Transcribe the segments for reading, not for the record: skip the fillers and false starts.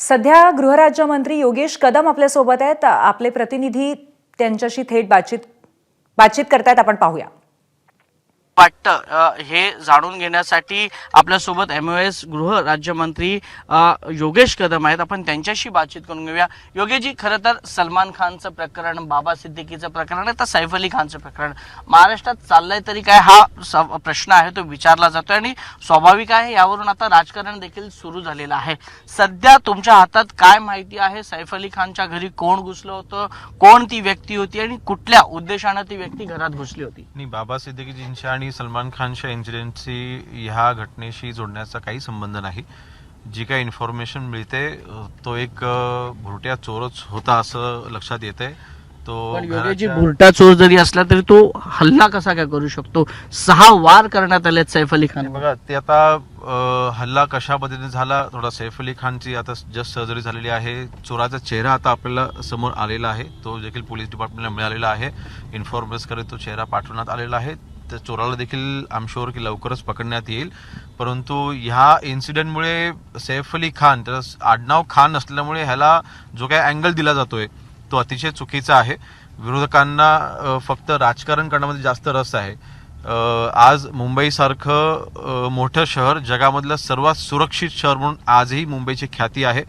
सध्या गृहराज्यमंत्री योगेश कदम आपल्यासोबत आहेत. आपले प्रतिनिधी त्यांच्याशी थेट बातचीत करतायत. आपण पाहूया. वाटतं हे जाणून घेण्यासाठी आपल्यासोबत MOS गृह राज्यमंत्री योगेश कदम आहेत. आपण त्यांच्याशी बातचीत करून घेऊया. योगेशजी, खरं तर सलमान खानचं प्रकरण, बाबा सिद्दीकीचं प्रकरण, आता सैफ अली खानचं प्रकरण महाराष्ट्रात चाललंय तरी काय हा प्रश्न आहे तो विचारला जातोय आणि स्वाभाविक आहे. यावरून आता राजकारण देखील सुरू झालेलं आहे. सध्या तुमच्या हातात काय माहिती आहे? सैफ अली खानच्या घरी कोण घुसलं होतं, कोण ती व्यक्ती होती आणि कुठल्या उद्देशानं ती व्यक्ती घरात घुसली होती? नाही, बाबा सिद्दीकीजींच्या आणि सलमान खानच्या इन्सिडेंटशी ह्या घटनेशी जोडण्याचा काही संबंध नाही. जी काही इन्फॉर्मेशन मिळते तो एक भुरट्या चोरच होता असं लक्षात येते. तो योगेशजी, भुरटा चोर जरी असला तरी तो हल्ला कसा काय करू शकतो? 6 वार करण्यात आले सैफ अली खान. बघा, ते आता हल्ला कशा पद्धतीने झाला, थोडा सैफ अली खानची आता जस्ट सर्जरी झालेली आहे. चोराचा चेहरा आता आपल्याला समोर आलेला आहे. तो देखील पोलीस डिपार्टमेंटला मिळालेला आहे. इन्फॉर्मेशन करत तो चेहरा पाठवण्यात आलेला आहे. त्या चोराला देखील आय एम शुअर की लवकरच पकडण्यात येईल. परंतु ह्या इन्सिडेंटमुळे सैफ अली खान, त्याचं आडनाव खान असल्यामुळे ह्याला जो काही अँगल दिला जातोय तो अतिशय चुकीचा आहे. विरोधकांना फक्त राजकारण करण्यामध्ये जास्त रस आहे. आज मुंबईसारखं मोठं शहर, जगामधलं सर्वात सुरक्षित शहर म्हणून आजही मुंबईची ख्याती आहे.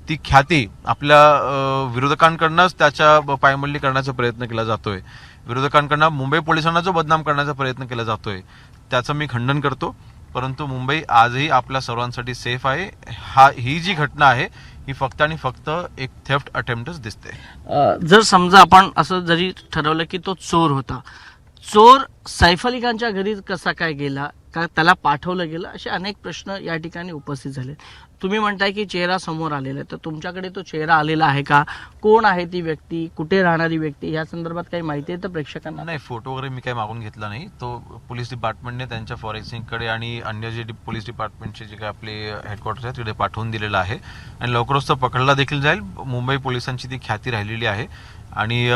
ती ख्याती आपल्या विरोधकांकडनंच त्याच्या पायमल्ली करण्याचा प्रयत्न केला जातोय. विरोधकांकडनं मुंबई पोलिसांना जो बदनाम करण्याचा प्रयत्न केला जातोय त्याचं मी खंडन करतो. परंतु मुंबई आजही आपल्या सर्वांसाठी सेफ आहे. ही जी घटना आहे ही फक्त आणि फक्त एक थेफ्ट अटेम्प्टच दिसते. जर समजा आपण असं जरी ठरवलं की तो चोर होता, चोर सैफ अली खानच्या घरी कसा काय गेला, का त्याला पाठवलं गेलं, असे अनेक प्रश्न या ठिकाणी उपस्थित झाले. तुम्ही म्हणताय की चेहरा समोर आलेला आहे, तर तुमच्याकडे तो चेहरा आलेला आहे का? कोण आहे ती व्यक्ती, कुठे राहणारी व्यक्ती, या संदर्भात काही माहिती आहे तर प्रेक्षकांना? नाही, फोटो वगैरे मी काही मागून घेतला नाही. तो पोलीस डिपार्टमेंटने त्यांच्या फॉरेन्सिककडे आणि अन्य जे पोलीस डिपार्टमेंटचे जे काही आपले हेडक्वार्टर्स आहेत तिकडे पाठवून दिलेला आहे आणि लवकरच तो पकडला देखील जाईल. मुंबई पोलिसांची ती ख्याती राहिलेली आहे. आणि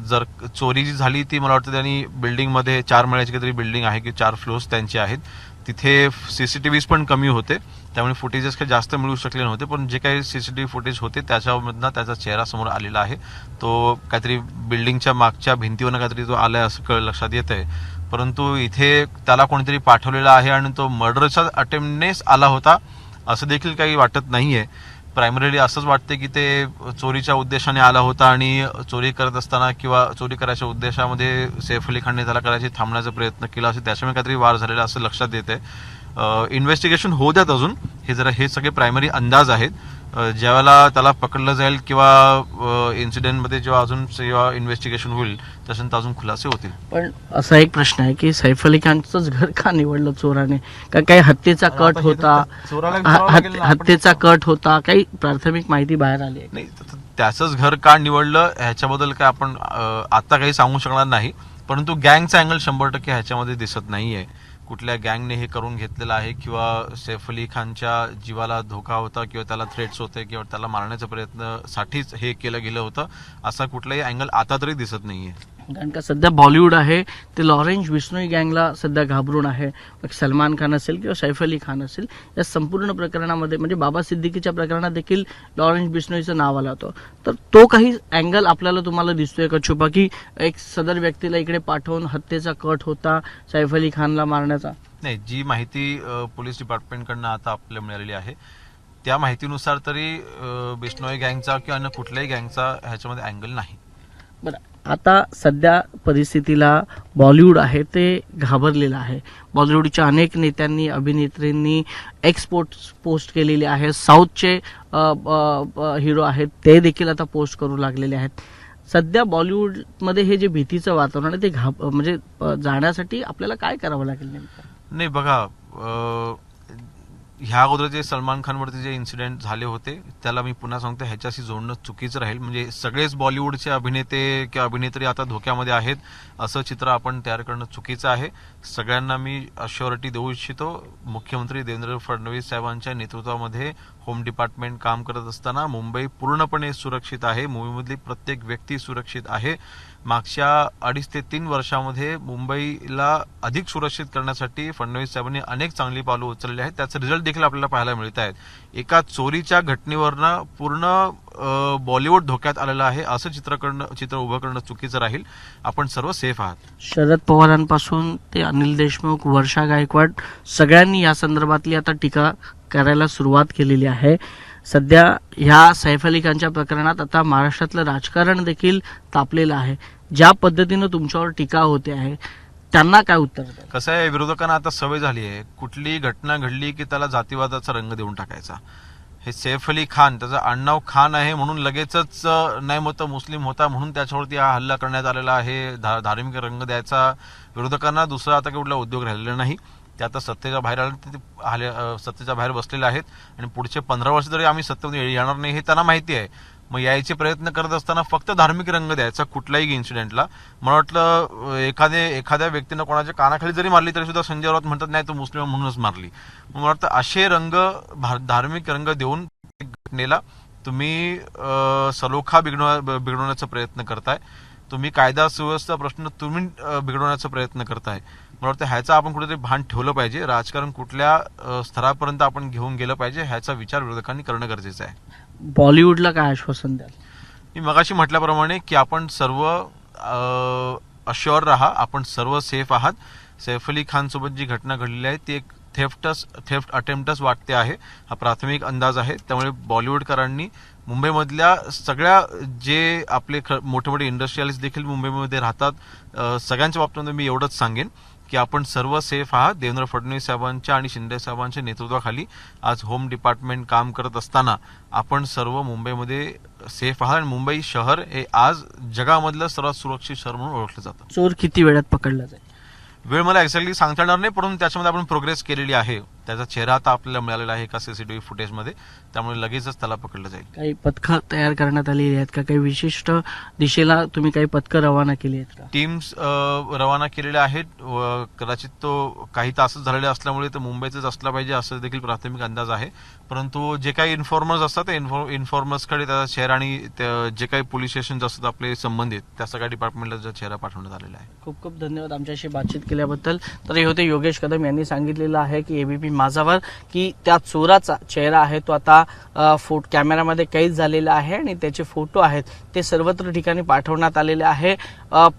जर चोरी जी झाली ती मला वाटतं त्यांनी बिल्डिंगमध्ये 4 मजल्याची काहीतरी बिल्डिंग आहे की 4 फ्लोर्स त्यांचे आहेत. तिथे CCTVs पण कमी होते, त्यामुळे फुटेजेस काही जास्त मिळू शकले नव्हते. पण जे काही CCTV फुटेज होते त्याच्यामधनं त्याचा चेहरा समोर आलेला आहे. तो काहीतरी बिल्डिंगच्या मागच्या भिंतीवरनं काहीतरी तो आलाय असं लक्षात येत आहे. परंतु इथे त्याला कोणीतरी पाठवलेला आहे आणि तो मर्डरच्या अटेम्प्टनेच आला होता असं देखील काही वाटत नाहीये. प्रायमरीली असंच वाटते की ते चोरीच्या उद्देशाने आला होता आणि चोरी करत असताना किंवा चोरी करायच्या उद्देशामध्ये सैफ अली खानने त्याला करायची थांबण्याचा प्रयत्न केला असेल, त्याच्यामुळे काहीतरी वार झालेला असं लक्षात येते. इन्व्हेस्टिगेशन होऊ द्यात अजून. हे सगळे प्रायमरी अंदाज आहेत. ज्यावेळेला त्याला पकडलं जाईल किंवा इन्सिडेंटमध्ये जेव्हा इन्व्हेस्टिगेशन होईल त्याच्यानंतर अजून खुलासे होतील. पण असा एक प्रश्न आहे की सैफ अली खानचंच घर का निवडलं चोराने? का काही हत्येचा कट होता, हत्येचा कट होता, काही प्राथमिक माहिती बाहेर आली आहे? नाही, त्याचंच घर का निवडलं ह्याच्याबद्दल काय आपण आता काही सांगू शकणार नाही. परंतु गँगचा अँगल 100% ह्याच्यामध्ये दिसत नाहीये. कुठल्या गँगने हे करून घेतलेलं आहे किंवा सैफ अली खानच्या जीवाला धोका होता किंवा त्याला थ्रेट्स होते किंवा त्याला मारण्याचा प्रयत्नासाठीच हे केलं गेलं होतं असा कुठलाही अँगल आता तरी दिसत नाहीये. कारण का सध्या बॉलिवूड आहे ते लॉरेन्स बिश्नोई गँगला सध्या घाबरून आहे. सलमान खान असेल किंवा सैफ अली खान असेल, या संपूर्ण प्रकरणामध्ये म्हणजे बाबा सिद्दीकीच्या प्रकरणात देखील लॉरेन्स बिश्नोईचं नाव आलं होतं. तर तो काही अँगल आपल्याला तुम्हाला दिसतोय का छुपा, की एक सदर व्यक्तीला इकडे पाठवून हत्येचा कट होता सैफ अली खानला मारण्याचा? नाही, जी माहिती पोलीस डिपार्टमेंटकडनं आता आपल्याला मिळालेली आहे त्या माहितीनुसार तरी बिश्नोई गँगचा किंवा अन्य कुठल्याही गँगचा ह्याच्यामध्ये अँगल नाही. बरं, आता सध्या परिस्थितीला बॉलिवूड आहे ते घाबरलेलं आहे. बॉलिवूडच्या अनेक नेत्यांनी, अभिनेत्रींनी पोस्ट केलेली आहे. साऊथचे हिरो आहेत ते देखील आता पोस्ट करू लागलेले आहेत. सध्या बॉलिवूडमध्ये हे जे भीतीचं वातावरण आहे ते म्हणजे जाण्यासाठी आपल्याला काय करावं लागेल नेमकं? नाही, बघा, ह्या अगोदर जे सलमान खानवरती जे इन्सिडेंट झाले होते त्याला मी पुन्हा सांगतो ह्याच्याशी जोडणं चुकीचं राहील. म्हणजे सगळेच बॉलिवूडचे अभिनेते किंवा अभिनेत्री आता धोक्यामध्ये आहेत असं चित्र आपण तयार करणं चुकीचं आहे. सगळ्यांना मी अश्युरिटी देऊ इच्छितो, मुख्यमंत्री देवेंद्र फडणवीस साहेबांच्या नेतृत्वामध्ये होम डिपार्टमेंट काम करत असताना मुंबई पूर्णपणे सुरक्षित आहे. मुंबईमधली प्रत्येक व्यक्ती सुरक्षित आहे. मागच्या 2.5 ते 3 वर्षामध्ये मुंबईला अधिक सुरक्षित करण्यासाठी फडणवीस साहेबांनी अनेक चांगली पावलं उचलली आहेत. त्याचे रिझल्ट देखील आपल्याला पाहायला मिळत आहेत. एका चोरीच्या घटनेवरनं पूर्ण बॉलिवूड धोक्यात आलेलं आहे. असं चित्र उभं करणं चुकीचं राहील. आपण सर्व सेफ आहात. शरद पवारांपासून ते अनिल देशमुख, वर्षा गायकवाड सगळ्यांनी या संदर्भातली आता टीका करायला सुरुवात केलेली आहे. सध्या ह्या सैफ अली खानच्या प्रकरणात आता महाराष्ट्रातलं राजकारण देखील तापलेलं आहे. ज्या पद्धतीनं तुमच्यावर टीका होते आहे त्यांना काय उत्तर द्याल? कसं आहे, विरोधकांना आता सवय झाली आहे, कुठली घटना घडली की त्याला जातीवादाचा रंग देऊन टाकायचा. हे सैफ अली खान, त्याचं आडनाव खान आहे म्हणून लगेचच नाही मग तो मुस्लिम होता म्हणून त्याच्यावरती हा हल्ला करण्यात आलेला आहे, धार्मिक रंग द्यायचा. विरोधकांना दुसरा आता कुठला उद्योग राहिलेला नाही. ते आता सत्तेच्या बाहेर सत्तेच्या बाहेर बसलेले आहेत आणि पुढचे 15 वर्ष तरी आम्ही सत्तेमध्ये येणार नाही हे त्यांना माहिती आहे. मग यायचे प्रयत्न करत असताना फक्त धार्मिक रंग द्यायचा कुठल्याही इन्सिडेंटला. मला वाटलं एखाद्या व्यक्तीनं कोणाच्या कानाखाली जरी मारली तरी सुद्धा संजय राऊत म्हणतात नाही तो मुस्लिम म्हणूनच मारली. मला वाटतं असे रंग, धार्मिक रंग देऊन घटनेला तुम्ही सलोखा बिघडवण्याचा प्रयत्न करताय. तुम्ही कायदा सुव्यवस्था प्रश्न तुम्ही बिघडवण्याचा प्रयत्न करताय. मला वाटतं ह्याचा आपण कुठेतरी भान ठेवलं पाहिजे. राजकारण कुठल्या स्तरापर्यंत आपण घेऊन गेलं पाहिजे ह्याचा विचार विरोधकांनी करणं गरजेचं आहे. बॉलिवूडला काय आश्वासन द्याल? मी मगाशी म्हटल्याप्रमाणे की आपण सर्व अश्युअर राहा, आपण सर्व सेफ आहात. सैफ अली खान सोबत जी घटना घडलेली आहे ती एक थेफ्ट अटेम्प्टच वाटते आहे. हा प्राथमिक अंदाज आहे. त्यामुळे बॉलिवूडकरांनी मुंबईमधल्या सगळ्या जे आपले मोठे मोठे इंडस्ट्रियलिस्ट देखील मुंबईमध्ये राहतात, सगळ्यांच्या बाबतीत मी एवढंच सांगेन की आपण सर्व सेफ आहात. देवेंद्र फडणवीस साहेबांच्या आणि शिंदे साहेबांच्या नेतृत्वाखाली आज होम डिपार्टमेंट काम करत असताना आपण सर्व मुंबईमध्ये सेफ आहात. आणि मुंबई शहर हे आज जगामधलं सर्वात सुरक्षित शहर म्हणून ओळखलं जातं. चोर किती वेळात पकडला जाईल? वेळ मला एक्झॅक्टली सांगता येणार नाही, परंतु त्याच्यामध्ये आपण प्रोग्रेस केलेली आहे. त्याचा चेहरा आता आपल्याला मिळालेला आहे एका सीसीटीव्ही फुटेजमध्ये, त्यामुळे लगेचच त्याला पकडलं जाईल. काही पथकं तयार करण्यात आलेली आहेत का? काही विशिष्ट दिशेला तुम्ही काही पथकं रवाना केली आहेत का? टीम्स रवाना केलेल्या आहेत. कदाचित तो काही तासच झालेले असल्यामुळे तो मुंबईतच असला पाहिजे असं देखील प्राथमिक अंदाज आहे. परंतु जे काही इन्फॉर्मर्स असतात त्या इन्फॉर्मर्सकडे त्याचा चेहरा आणि जे काही पोलीस स्टेशन असतात आपले संबंधित त्या सगळ्या डिपार्टमेंटला जो चेहरा पाठवण्यात आलेला आहे. खूप खूप धन्यवाद आमच्याशी बातचीत केल्याबद्दल. तर हे होते योगेश कदम यांनी सांगितलेलं आहे की एबीपी माझावर की त्या चोराचा चेहरा आहे तो आता कॅमेरामध्ये कैद झालेला आहे आणि त्याचे फोटो आहेत ते सर्वत्र ठिकाणी पाठवण्यात आलेले आहे.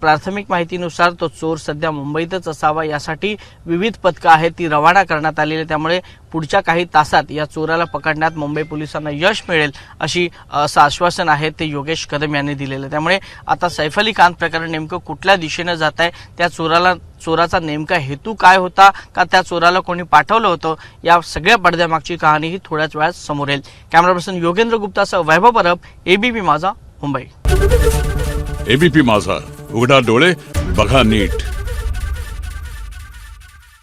प्राथमिक माहितीनुसार तो चोर सध्या मुंबईतच असावा यासाठी विविध पथकं आहेत ती रवाना करण्यात आलेली आहे. त्यामुळे पुढच्या काही तासात या चोराला पकडण्यात मुंबई पोलिसांना यश मिळेल असं आश्वासन आहे ते योगेश कदम यांनी दिलेलं. त्यामुळे आता सैफ अली खान प्रकरण नेमकं कुठल्या दिशेनं जात आहे, त्या चोराचा नेमका हेतू काय होता, का त्या चोराला कोणी पाठवलं होतं, या सगळ्या पडद्यामागची कहाणी ही थोड्याच वेळात समोर येईल. कॅमेरा पर्सन योगेंद्र गुप्तासह वैभव परब, एबीपी माझा, मुंबई. एबीपी माझा, उघडा डोळे बघा नीट.